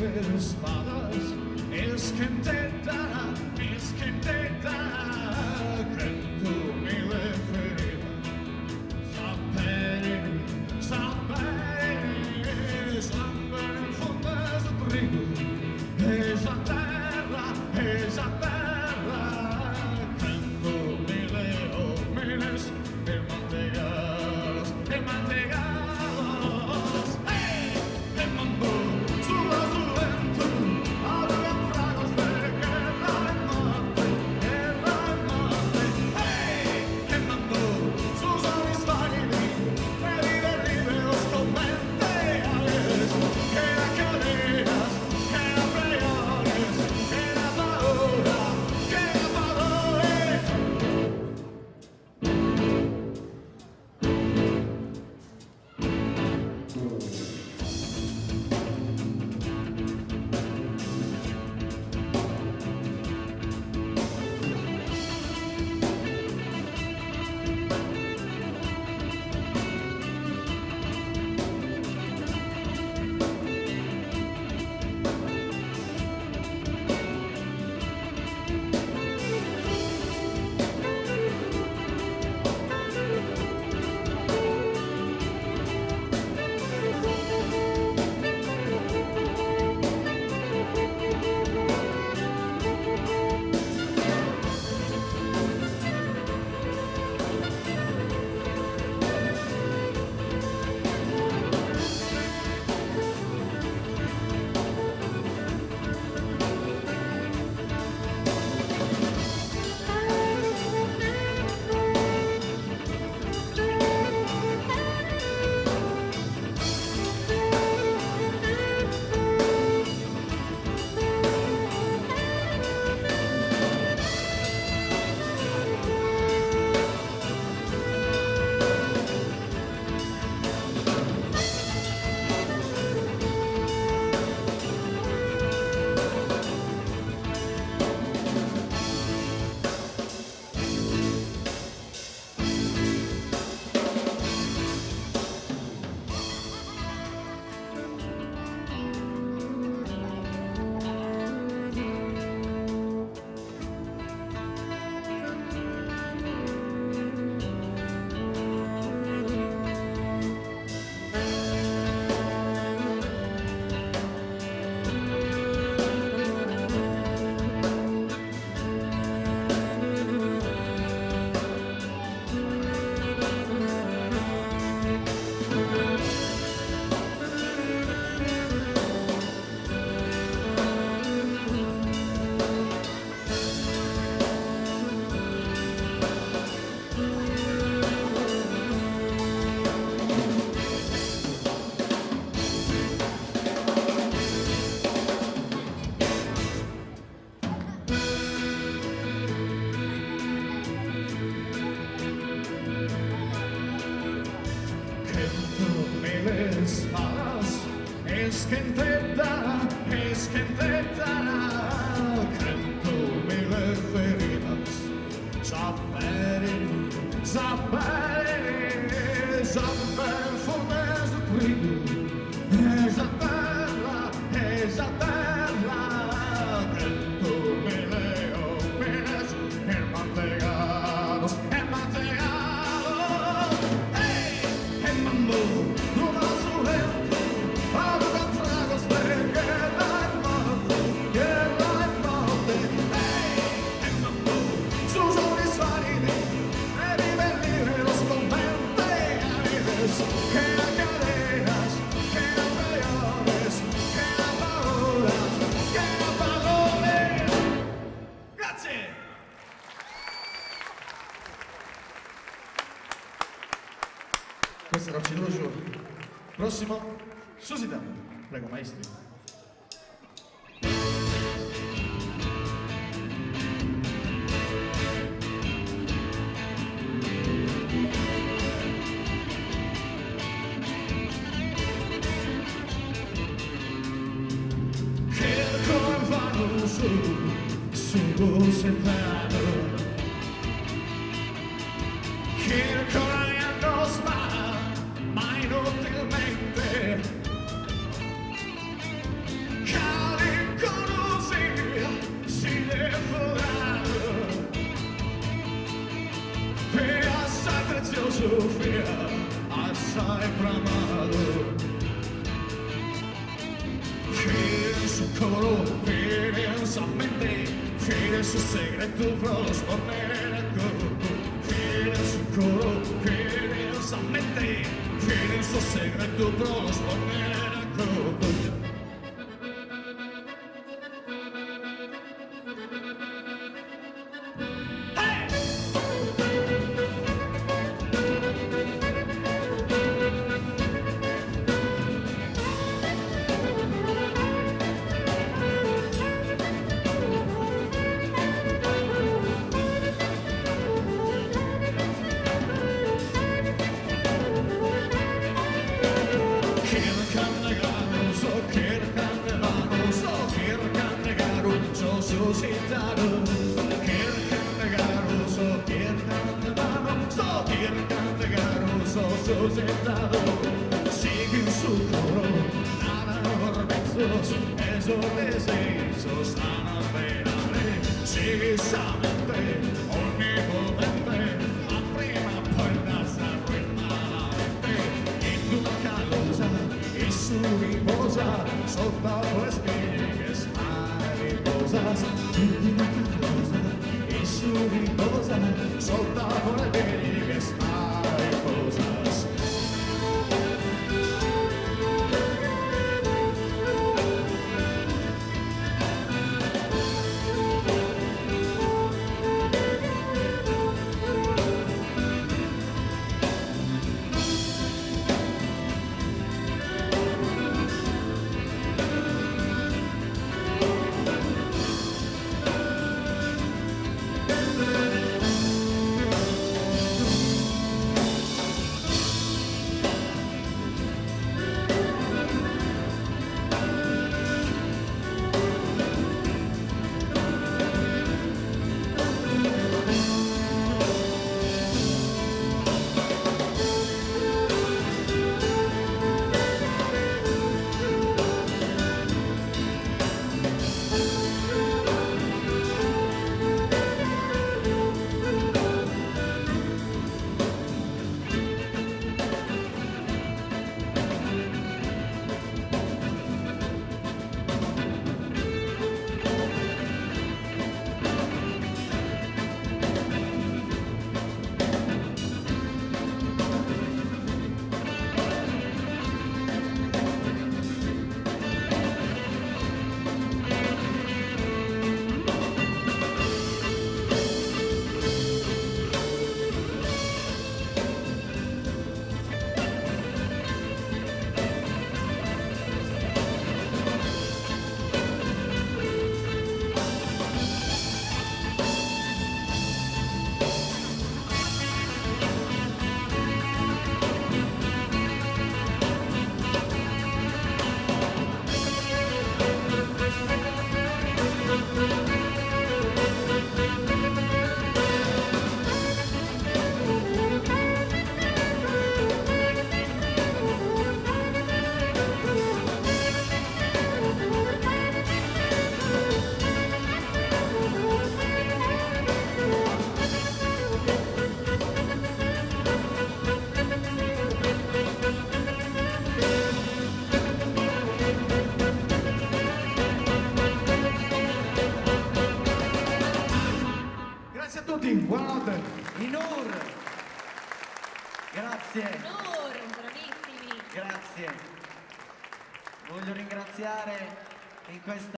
espadas, es que te da, que tú me referidas, saber en fondas de trigo, esa terra, que tú me leo, miles de mantegados, hey, de mambo, suba su vento, ahora fragos de guerra en Marte, hey, de mambo, sus amistades, vive los comentarios, que la cadenas, que la freones, que la paola, que la parole. Espadas, es que te da, que tú me referidas, saber fondas de trigo, esa terra, que tú me leo, miras, enmantegados, hey, en mambo. Questo era Ciruggio. Prossimo, Susita. Prego, maestri. Che come vanno su sentato, che come hanno sparato, ma inutilmente. siempre amado. Gira en su coro, gira en su mente, gira en su secreto, los poner a corto. Gira en su coro, gira en su mente, gira en su secreto, los poner a corto. Sigue su coro, nada orbezzos, esos deseos a navegare, sigue sa mente, onnipotente, la prima puerta s'arrima la mente, in una calosa e su riposa, sotto le spine mariposas, in una calosa e su riposa, sotto le spine mariposas. Buonanotte. Inur, grazie. Inur, bravissimi. Grazie. Voglio ringraziare in questa